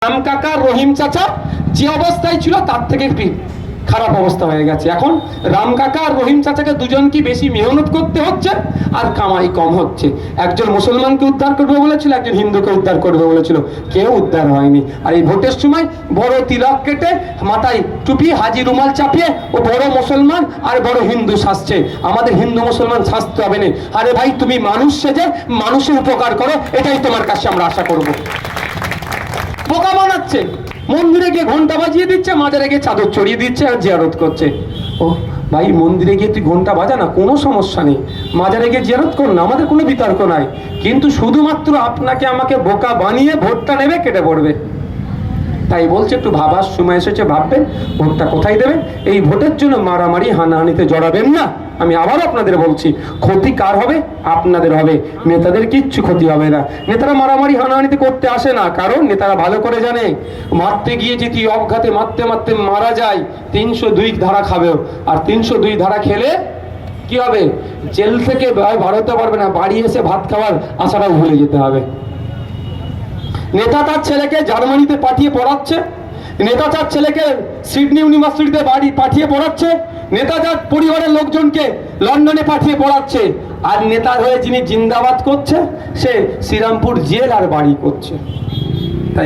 রাম কাকা রহিম চাচা যে অবস্থায় ছিল তার থেকে খারাপ অবস্থা হয়ে গেছে। এখন রাম কাকা আর রহিম চাচাকে দুজনকে বেশি মেহনত করতে হচ্ছে আর কামাই কম হচ্ছে। একজন মুসলমানকে উদ্ধার করবে বলেছিল, একজন হিন্দুকে উদ্ধার করবে বলেছিল, কেউ উদ্ধার হয়নি। আর এই ভোটের সময় বড় তিলক কেটে মাথায় টুপি হাজি রুমাল চাপিয়ে ও বড় মুসলমান আর বড় হিন্দু সাজছে। আমাদের হিন্দু মুসলমান সাজতে হবে না। আরে ভাই, তুমি মানুষ সেজে মানুষের উপকার করো, এটাই তোমার কাছে আমরা আশা করবো। বোকা বানাচ্ছে, মন্দিরে গিয়ে ঘন্টা বাজিয়ে দিচ্ছে, মাজারে গিয়ে চাদর চড়িয়ে দিচ্ছে আর জিয়ারত করছে। ও ভাই, মন্দিরে গিয়ে তুই ঘন্টা বাজা না, কোনো সমস্যা নেই, মাজারে গিয়ে জিয়ারত কর না, আমাদের কোনো বিতর্ক নাই। কিন্তু শুধুমাত্র আপনাকে আমাকে বোকা বানিয়ে ভোটটা নেবে, কেটে পড়বে। তাই বলছে একটু ভাবার সময় এসেছে, ভাববেন ভোটটা কোথায় দেবেন। এই ভোটের জন্য মারামারি হানাহানিতে জড়াবেন না। আমি আবারও আপনাদের বলছি, ক্ষতি কার হবে? আপনাদের হবে, নেতাদের কিচ্ছু ক্ষতি হবে না। নেতারা মারামারি হানাহানিতে করতে আসে না, কারণ নেতারা ভালো করে জানে মারতে গিয়ে যদি অবঘাতে মারতে মারতে মারা যায় 302 ধারা খাবেও, আর 302 ধারা খেলে কি হবে? জেল থেকে বাড়াতে পারবে না, বাড়ি এসে ভাত খাওয়ার আশাটাও ভুলে যেতে হবে। নেতা তার ছেলেকে জার্মানিতে পাঠিয়ে পড়াচ্ছে, নেতা তার ছেলেকে সিডনি ইউনিভার্সিটিতে পাঠিয়ে পড়াচ্ছে, নেতা তার পরিবারের লোকজনকে লন্ডনে পাঠিয়ে পড়াচ্ছে। আর নেতার হয়ে যিনি জিন্দাবাদ করছে, সে শ্রীরামপুর জেল আর বাড়ি করছে।